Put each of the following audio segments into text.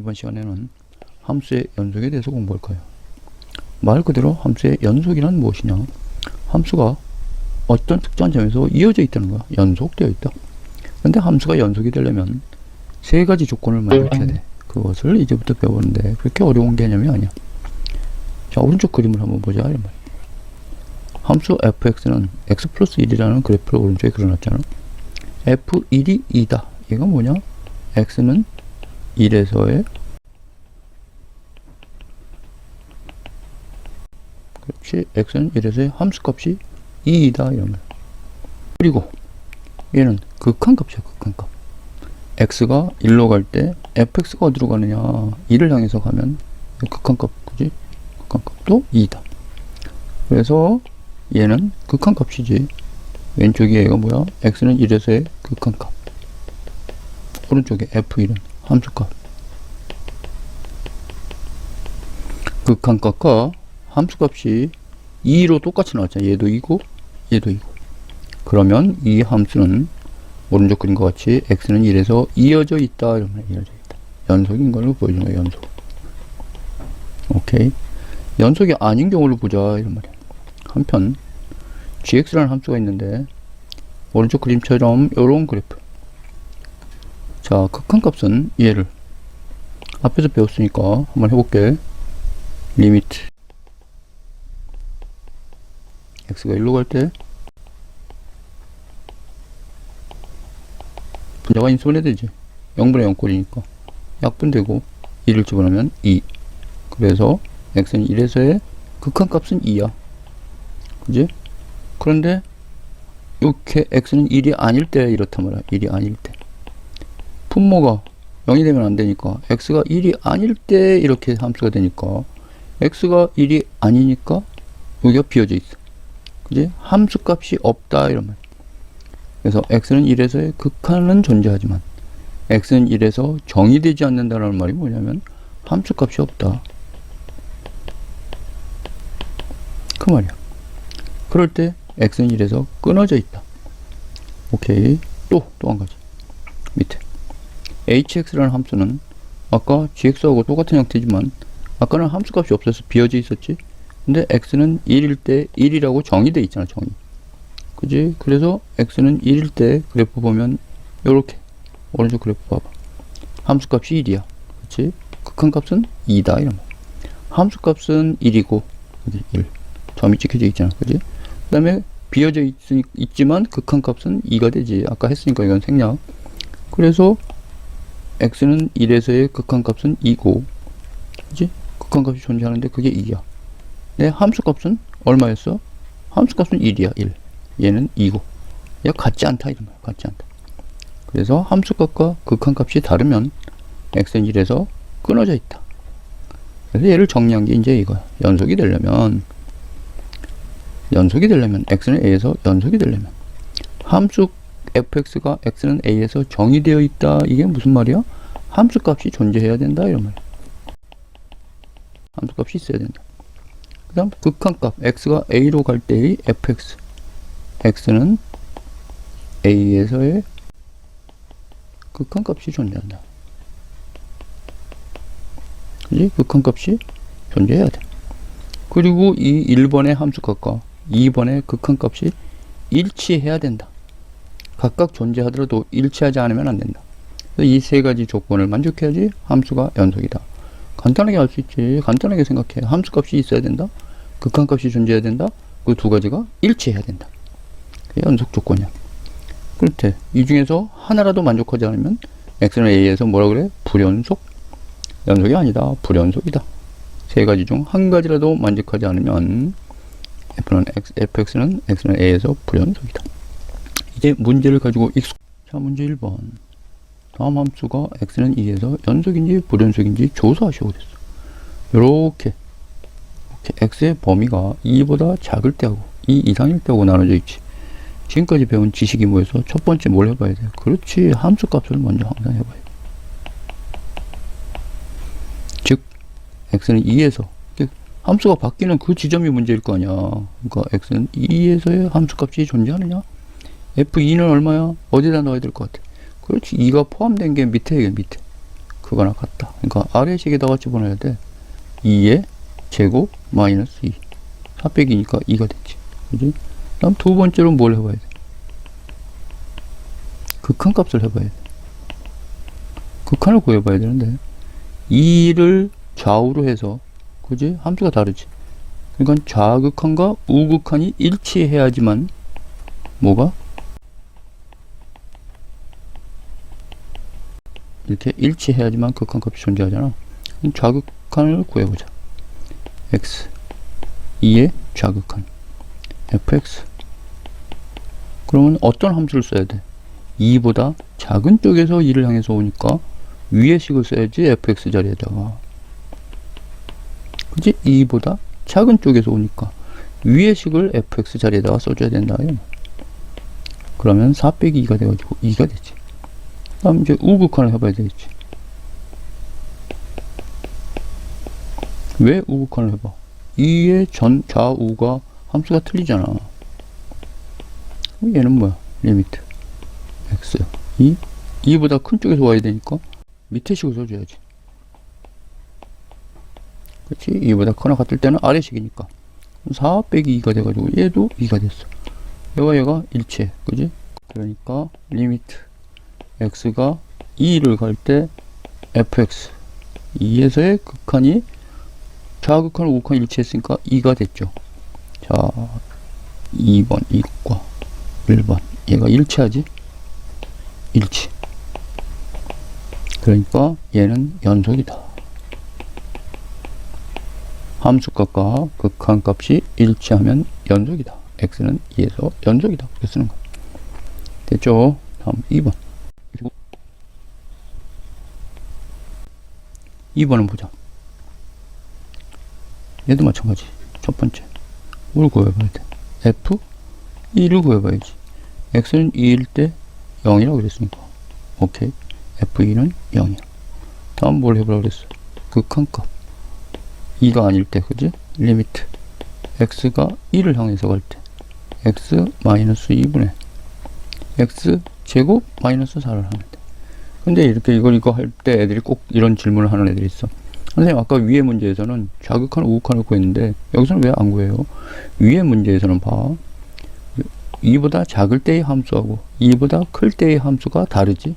이번 시간에는 함수의 연속에 대해서 공부할 거예요. 말 그대로 함수의 연속이란 무엇이냐? 함수가 어떤 특정한 점에서 이어져 있다는 거야. 연속되어 있다. 근데 함수가 연속이 되려면 세 가지 조건을 만족해야 돼. 그것을 이제부터 배우는데 그렇게 어려운 개념이 아니야. 자, 오른쪽 그림을 한번 보자. 이런 말이야. 함수 fx는 x 플러스 1이라는 그래프를 오른쪽에 그려놨잖아. f1이 2다. 이건 뭐냐? x는 1에서의 그렇지. x는 1에서의 함수값이 2이다. 이러면. 그리고 얘는 극한값이야. 극한값. x가 1로 갈 때 fx가 어디로 가느냐? 2를 향해서 가면 극한값. 그지? 극한값도 2다. 그래서 얘는 극한값이지. 왼쪽에 얘가 뭐야? x는 1에서의 극한값. 오른쪽에 f1은 함수값. 극한값과 함수값이 2로 똑같이 나왔잖아. 얘도 2고 얘도 2고. 그러면 이 함수는 오른쪽 그림과 같이 x는 1에서 이어져 있다. 이러면 이어져 있다. 연속인 걸로 보여주는 거야. 연속. 오케이. 연속이 아닌 경우를 보자. 이런 말이야. 한편 gx라는 함수가 있는데 오른쪽 그림처럼 요런 그래프. 자, 극한값은 얘를 앞에서 배웠으니까 한번 해볼게. 리미트 x가 1로 갈 때 분자가 인수분해 되지. 0분의 0꼴이니까 약분되고 2를 집어넣으면 2. 그래서 x는 1에서의 극한값은 2야. 그지? 그런데 이렇게 x는 1이 아닐 때 이렇단 말이야. 1이 아닐 때 분모가 0이 되면 안 되니까 x가 1이 아닐 때 이렇게 함수가 되니까 x가 1이 아니니까 여기가 비어져 있어. 그지? 함수값이 없다. 이런 말. 그래서 x는 1에서의 극한은 존재하지만 x는 1에서 정의되지 않는다는 말이 뭐냐면 함수값이 없다. 그 말이야. 그럴 때 x는 1에서 끊어져 있다. 오케이. 또 한 가지. 밑에 hx라는 함수는 아까 gx하고 똑같은 형태지만 아까는 함수값이 없어서 비어져 있었지. 근데 x는 1일 때 1이라고 정의돼 있잖아. 정의. 그지? 그래서 x는 1일 때 그래프 보면 요렇게 오른쪽 그래프 봐봐. 함수값이 1이야. 그치? 극한값은 2다. 이런 거. 함수값은 1이고 여기 1 점이 찍혀져 있잖아. 그지? 그 다음에 비어져 있지만 극한값은 2가 되지. 아까 했으니까 이건 생략. 그래서 x는 1에서의 극한값은 2고 그지? 극한값이 존재하는데 그게 2야. 내 함수값은 얼마였어? 함수값은 1이야. 1. 얘는 2고 얘 같지 않다. 이런 거야. 같지 않다. 그래서 함수값과 극한값이 다르면 x는 1에서 끊어져 있다. 그래서 얘를 정리한 게 이제 이거야. 연속이 되려면 x는 a에서 연속이 되려면 함수 fx가 x는 a에서 정의되어 있다. 이게 무슨 말이야? 함수값이 존재해야 된다. 이런 말이야. 함수값이 있어야 된다. 그 다음 극한값 x가 a로 갈 때의 fx x는 a에서의 극한값이 존재한다. 그지? 극한값이 존재해야 돼. 그리고 이 1번의 함수값과 2번의 극한값이 일치해야 된다. 각각 존재하더라도 일치하지 않으면 안 된다. 이 세 가지 조건을 만족해야지 함수가 연속이다. 간단하게 알 수 있지. 간단하게 생각해. 함수값이 있어야 된다. 극한값이 존재해야 된다. 그 두 가지가 일치해야 된다. 그게 연속 조건이야. 그렇대. 이 중에서 하나라도 만족하지 않으면 x는 a에서 뭐라 그래? 불연속? 연속이 아니다. 불연속이다. 세 가지 중 한 가지라도 만족하지 않으면 fx는 x는 a에서 불연속이다. 이제 문제를 가지고 자, 문제 1번. 다음 함수가 x는 2에서 연속인지 불연속인지 조사하시오 그랬어. 요렇게 x의 범위가 2보다 작을 때하고 2 이상일 때하고 나눠져 있지. 지금까지 배운 지식이 모여서 첫 번째 뭘 해봐야 돼? 그렇지. 함수값을 먼저 항상 해봐야 돼. 즉 x는 2에서 함수가 바뀌는 그 지점이 문제일 거 아니야. 그러니까 x는 2에서의 함수값이 존재하느냐? f2는 얼마야? 어디다 넣어야 될 것 같아? 그렇지. 2가 포함된 게 밑에. 그거나 같다. 그러니까 아래식에다가 집어넣어야 돼. 2의 제곱 마이너스 2. 4 빼기니까 2가 됐지. 그지? 다음 두 번째로 뭘 해봐야 돼? 극한값을 해봐야 돼. 극한을 구해봐야 되는데 2를 좌우로 해서, 그지? 함수가 다르지. 그러니까 좌극한과 우극한이 일치해야지만 뭐가? 이렇게 일치해야지만 극한값이 존재하잖아. 좌극한을 구해보자. x 2의 좌극한 fx. 그러면 어떤 함수를 써야 돼? 2보다 작은 쪽에서 2를 향해서 오니까 위의 식을 써야지. fx 자리에다가, 그치? 2보다 작은 쪽에서 오니까 위의 식을 fx 자리에다가 써줘야 된다. 그러면 4 빼기 2가 돼가지고 2가 되지. 다음 이제 우극한을 해봐야 되겠지. 왜 우극한을 해봐? 2의 좌우가 함수가 틀리잖아. 얘는 뭐야? 리미트 x 2보다 큰 쪽에서 와야 되니까 밑에 식을 써줘야지. 그치? 2보다 크거나 같을 때는 아래식이니까 4 빼기 2가 돼가지고 얘도 2가 됐어. 얘가 일치해. 그지? 그러니까 리미트 x가 2를 갈 때 fx 2에서의 극한이 좌극한 우극한 일치했으니까 2가 됐죠. 자, 2번 이것과 1번 얘가 일치하지? 일치. 그러니까 얘는 연속이다. 함수값과 극한값이 일치하면 연속이다. x는 2에서 연속이다. 그렇게 쓰는 거. 됐죠? 다음 2번. 2번은 보자. 얘도 마찬가지. 첫 번째 뭘 구해봐야 돼? f 2를 구해봐야지. x는 2일 때 0이라고 그랬으니까 오케이. f2는 0이야. 다음 뭘 해보라고 그랬어? 극한값 2가 아닐 때, 그지? 리미트 x가 2를 향해서 갈 때 x 마이너스 2분의 x 제곱 마이너스 4를 하면 돼. 근데 이렇게 이거 할 때 애들이 꼭 이런 질문을 하는 애들이 있어. 선생님, 아까 위의 문제에서는 좌극한 우극한을 구했는데 여기서는 왜 안 구해요? 위의 문제에서는 봐, 2보다 작을 때의 함수하고 2보다 클 때의 함수가 다르지.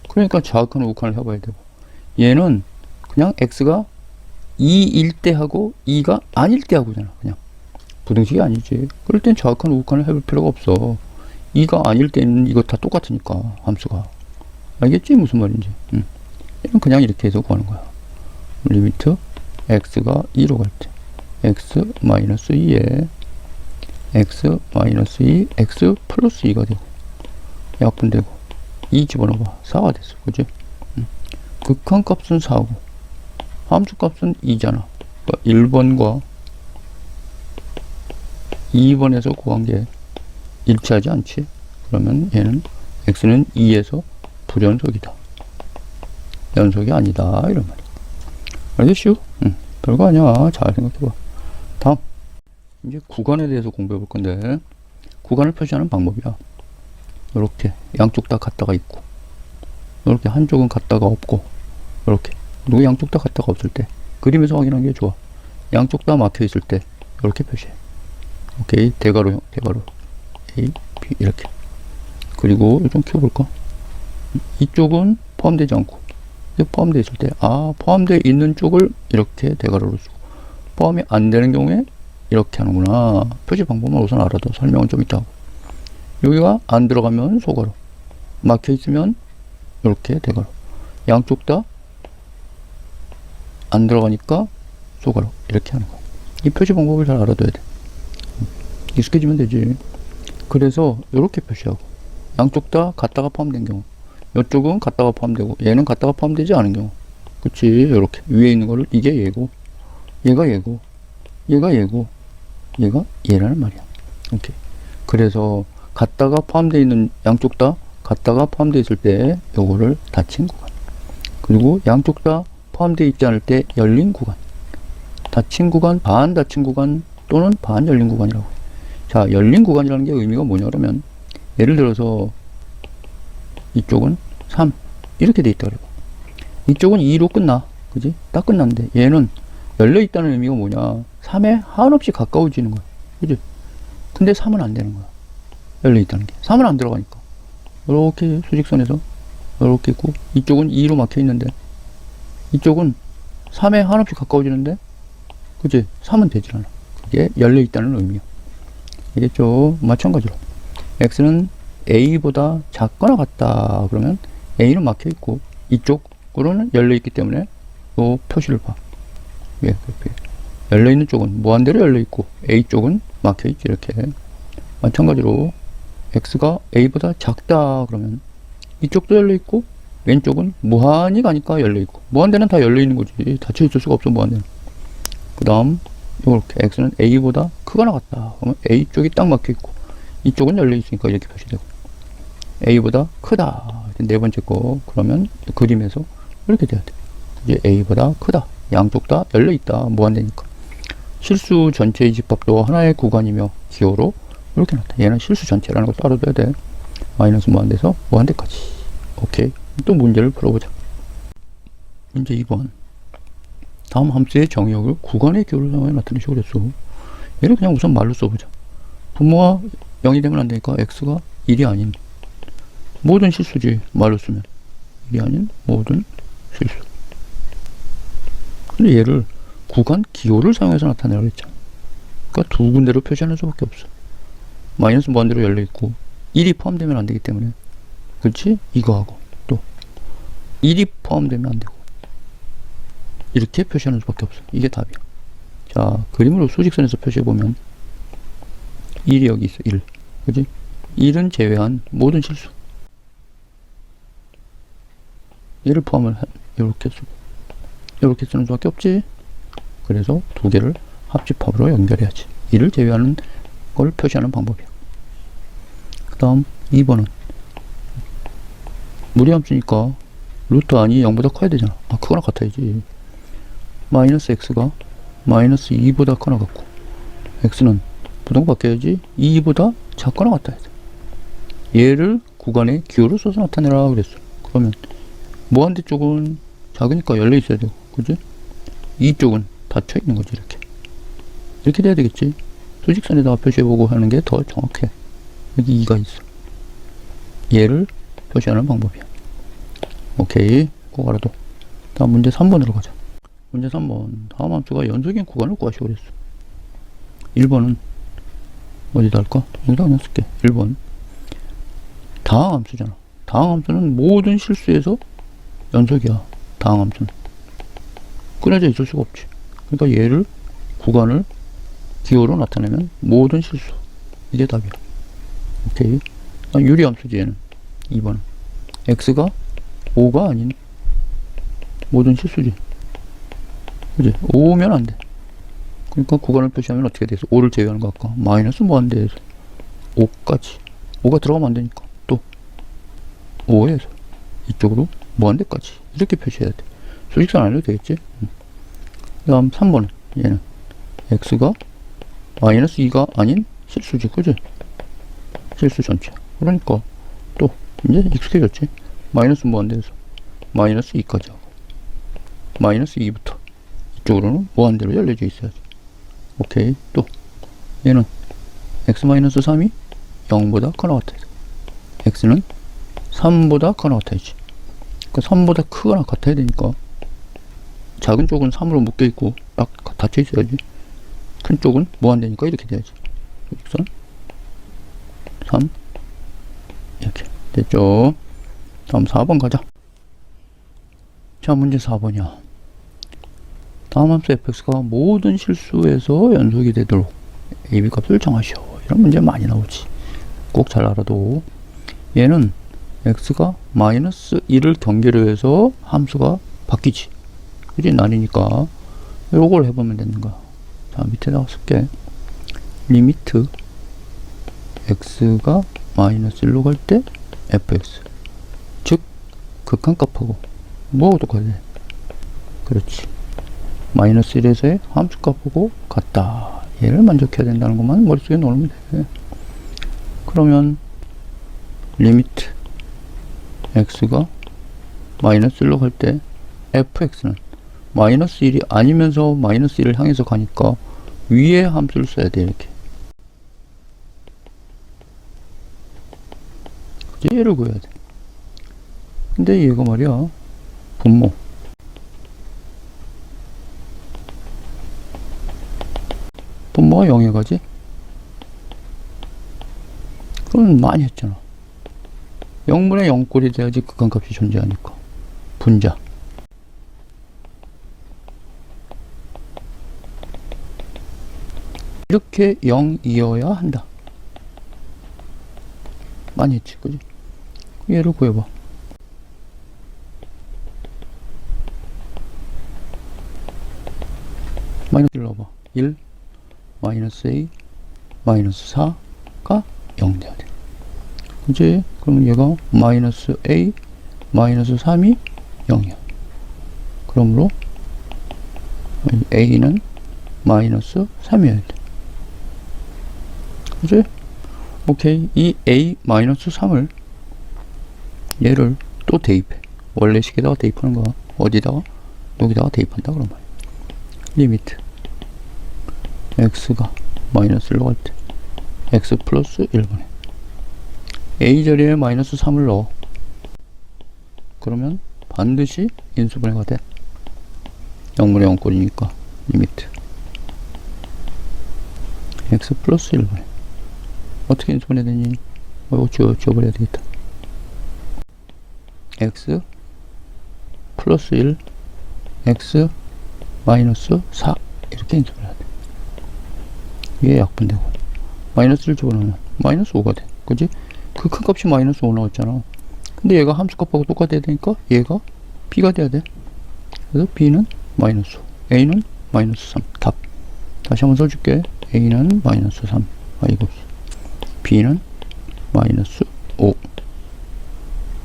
그러니까 좌극한 우극한을 해봐야 되고, 얘는 그냥 x가 2일 때 하고 2가 아닐 때 하고잖아. 그냥 부등식이 아니지. 그럴 땐 좌극한 우극한을 해볼 필요가 없어. 2가 아닐 때는 이거 다 똑같으니까 함수가. 알겠지? 무슨 말인지. 얘는 그냥 이렇게 해서 구하는 거야. 리미트 x가 2로 갈 때 x 마이너스 2에 x 마이너스 2 x 플러스 2가 되고 약분되고 2 집어넣어봐. 4가 됐어. 그지? 극한값은 4고 함수값은 2잖아. 그러니까 1번과 2번에서 구한 게 일치하지 않지? 그러면 얘는 x는 2에서 불연속이다. 연속이 아니다. 이런 말이야. 알겠슈? 별거 아니야. 잘 생각해봐. 다음 이제 구간에 대해서 공부해 볼 건데, 구간을 표시하는 방법이야. 이렇게 양쪽 다 갖다가 있고, 이렇게 한쪽은 갖다가 없고, 이렇게 누구 양쪽 다 갖다가 없을 때 그림에서 확인하는 게 좋아. 양쪽 다 막혀 있을 때 이렇게 표시해. 오케이. 대괄호 A, B 이렇게. 그리고 좀 키워볼까? 이쪽은 포함되지 않고 포함되어 있을 때, 포함되어 있는 쪽을 이렇게 대괄호로 쓰고, 포함이 안 되는 경우에 이렇게 하는구나. 표시 방법만 우선 알아도 설명은 좀 이따 하고, 여기가 안 들어가면 소괄호, 막혀 있으면 이렇게 대괄호, 양쪽 다 안 들어가니까 소괄호, 이렇게 하는 거야. 이 표시 방법을 잘 알아둬야 돼. 익숙해지면 되지. 그래서 이렇게 표시하고, 양쪽 다 갖다가 포함된 경우, 이쪽은 갖다가 포함되고 얘는 갖다가 포함되지 않은 경우, 그치? 이렇게 위에 있는 거를, 이게 얘고, 얘가 얘고, 얘가 얘고, 얘가 얘라는 말이야. 오케이. 그래서 갖다가 포함되어 있는, 양쪽 다 갖다가 포함되어 있을 때 요거를 닫힌 구간, 그리고 양쪽 다 포함되어 있지 않을 때 열린 구간, 닫힌 구간, 반 닫힌 구간 또는 반 열린 구간이라고 해. 자, 열린 구간이라는 게 의미가 뭐냐 그러면, 예를 들어서 이쪽은 3 이렇게 돼 있다 그래요. 이쪽은 2로 끝나. 그지? 딱 끝났는데 얘는 열려있다는 의미가 뭐냐, 3에 한없이 가까워지는 거야. 그지? 근데 3은 안 되는 거야. 열려있다는 게 3은 안 들어가니까 이렇게 수직선에서 이렇게 있고, 이쪽은 2로 막혀 있는데 이쪽은 3에 한없이 가까워지는데, 그지? 3은 되질 않아. 그게 열려있다는 의미야. 알겠죠? 마찬가지로 x는 a보다 작거나 같다 그러면 a는 막혀 있고 이쪽으로는 열려 있기 때문에 요 표시를 봐. 예, 그렇게 열려 있는 쪽은 무한대로 열려 있고 a 쪽은 막혀 있지. 이렇게 마찬가지로 x가 a보다 작다 그러면 이쪽도 열려 있고 왼쪽은 무한히 가니까 열려 있고, 무한대는 다 열려 있는 거지. 닫혀 있을 수가 없어, 무한대는. 그 다음 이렇게 x는 a보다 크거나 같다 그러면 a 쪽이 딱 막혀 있고 이쪽은 열려 있으니까 이렇게 표시되고, a보다 크다 네 번째 거 그러면 그림에서 이렇게 돼야 돼. 이제 a보다 크다, 양쪽 다 열려 있다, 무한대니까. 실수 전체의 집합도 하나의 구간이며 기호로 이렇게 나타. 얘는 실수 전체라는 걸 따로 둬야 돼. 마이너스 무한대에서 무한대까지. 오케이. 또 문제를 풀어보자. 문제 2번. 다음 함수의 정의역을 구간의 기호를 사용해 나타내시고 그랬어. 얘를 그냥 우선 말로 써보자. 분모가 0이 되면 안 되니까 x가 1이 아닌 모든 실수지. 말로 쓰면 1이 아닌 모든 실수. 근데 얘를 구간 기호를 사용해서 나타내라고 했잖아. 그러니까 두 군데로 표시하는 수밖에 없어. 마이너스 무한대로 열려있고 1이 포함되면 안 되기 때문에, 그렇지? 이거하고 또 1이 포함되면 안 되고 이렇게 표시하는 수밖에 없어. 이게 답이야. 자, 그림으로 수직선에서 표시해보면 1이 여기 있어. 1. 그지? 1은 제외한 모든 실수. 얘를 포함을 이렇게 쓰고 이렇게 쓰는 수밖에 없지. 그래서 두 개를 합집합으로 연결해야지. 1을 제외하는 걸 표시하는 방법이야. 그 다음 2번은 무리함수니까 루트 안이 0보다 커야 되잖아. 아, 크거나 같아야지. 마이너스 x가 마이너스 2보다 커나 같고 x는 부동 바뀌어야지 2보다 작거나 같아야 돼. 얘를 구간의 기호를 써서 나타내라 그랬어. 그러면 무한대 쪽은 작으니까 열려 있어야 되고, 그지? 이쪽은 닫혀 있는 거지. 이렇게 돼야 되겠지. 수직선에다가 표시해보고 하는 게 더 정확해. 여기 2가 있어. 얘를 표시하는 방법이야. 오케이. 꼭 알아둬. 다음 문제 3번으로 가자. 문제 3번. 다음 함수가 연속인 구간을 구하시고 그랬어. 1번은 어디다 할까? 여기다 그냥 쓸게. 1번. 다항 함수잖아. 다항 함수는 모든 실수에서 연속이야. 다항 함수는. 끊어져 있을 수가 없지. 그러니까 얘를 구간을 기호로 나타내면 모든 실수. 이게 답이야. 오케이. 유리함수지 얘는. 2번. x가 5가 아닌 모든 실수지. 그지? 5면 안 돼. 그러니까 구간을 표시하면 어떻게 돼서 5를 제외하는 거 아까 마이너스 무한대에서 5까지. 5가 들어가면 안 되니까 또 5에서 이쪽으로 무한대까지 이렇게 표시해야 돼. 수직선 안 해도 되겠지? 그 다음 3번은 얘는 x가 마이너스 2가 아닌 실수지. 그지? 실수 전체. 그러니까 또 이제 익숙해졌지. 마이너스 무한대에서 마이너스 2까지 하고 마이너스 2부터 이쪽으로는 무한대로 열려져 있어야지. 오케이. 또 얘는 x-3이 0보다 커나 같아야 돼. x는 3보다 커나 같아야지. 그러니까 3보다 크거나 같아야 되니까 작은 쪽은 3으로 묶여 있고 딱 닫혀 있어야지. 큰 쪽은 무한대니까 이렇게 돼야지. 직선 3 이렇게 됐죠. 다음 4번 가자. 자, 문제 4번이야. 다음 함수 fx가 모든 실수에서 연속이 되도록 ab 값을 정하시오. 이런 문제 많이 나오지. 꼭 잘 알아도. 얘는 x가 마이너스 1을 경계로 해서 함수가 바뀌지. 그지? 날이니까 요걸 해보면 되는 거야. 자, 밑에다가 쓸게. 리미트 x가 마이너스 1로 갈 때 fx, 즉 극한값하고 뭐하고 똑같아? 그렇지. 마이너스 1에서의 함수값하고 같다. 얘를 만족해야 된다는 것만 머릿속에 넣으면 돼. 그러면 리미트 x가 마이너스 1로 갈 때 fx는 마이너스 1이 아니면서 마이너스 1을 향해서 가니까 위에 함수를 써야 돼. 이렇게. 그치? 얘를 구해야 돼. 근데 얘가 말이야, 분모 분모가 0에 가지? 그건 많이 했잖아. 0분의 0꼴이 돼야지 극한값이 존재하니까. 분자. 이렇게 0이어야 한다. 많이 했지, 그지? 얘를 구해봐. 마이너스 1 넣어봐. 1, 마이너스 a, 마이너스 4가 0 돼야 돼. 그지? 그러면 얘가 마이너스 a, 마이너스 3이 0이야. 그러므로 a는 마이너스 3이어야 돼. 그지? 오케이. 이 a 마이너스 3을 얘를 또 대입해. 원래 식에다가 대입하는 거야. 어디다가? 여기다가 대입한다 그런 말이야. 리미트 x가 마이너스 1로 갈 때 x 플러스 1분의 a 자리에 마이너스 3을 넣어. 그러면 반드시 인수분해가 돼. 0분의 0꼴이니까 리미트 x 플러스 1분의 어떻게 인수분해 되니? 이거 지워버려야 되겠다. x 플러스 1 x 마이너스 4 이렇게 인수분해야 돼. 이게 약분되고 마이너스를 집어넣으면 마이너스 5가 돼. 그지? 그 큰 값이 마이너스 5 나왔잖아. 근데 얘가 함수값하고 똑같아야 되니까 얘가 b가 돼야 돼. 그래서 b는 마이너스 5, a는 마이너스 3. 답. 다시 한번 써줄게. a는 마이너스 3, 아이고, b는 마이너스 5.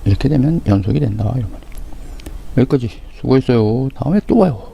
이렇게 되면 연속이 된다. 이러면 여기까지 수고했어요. 다음에 또 와요.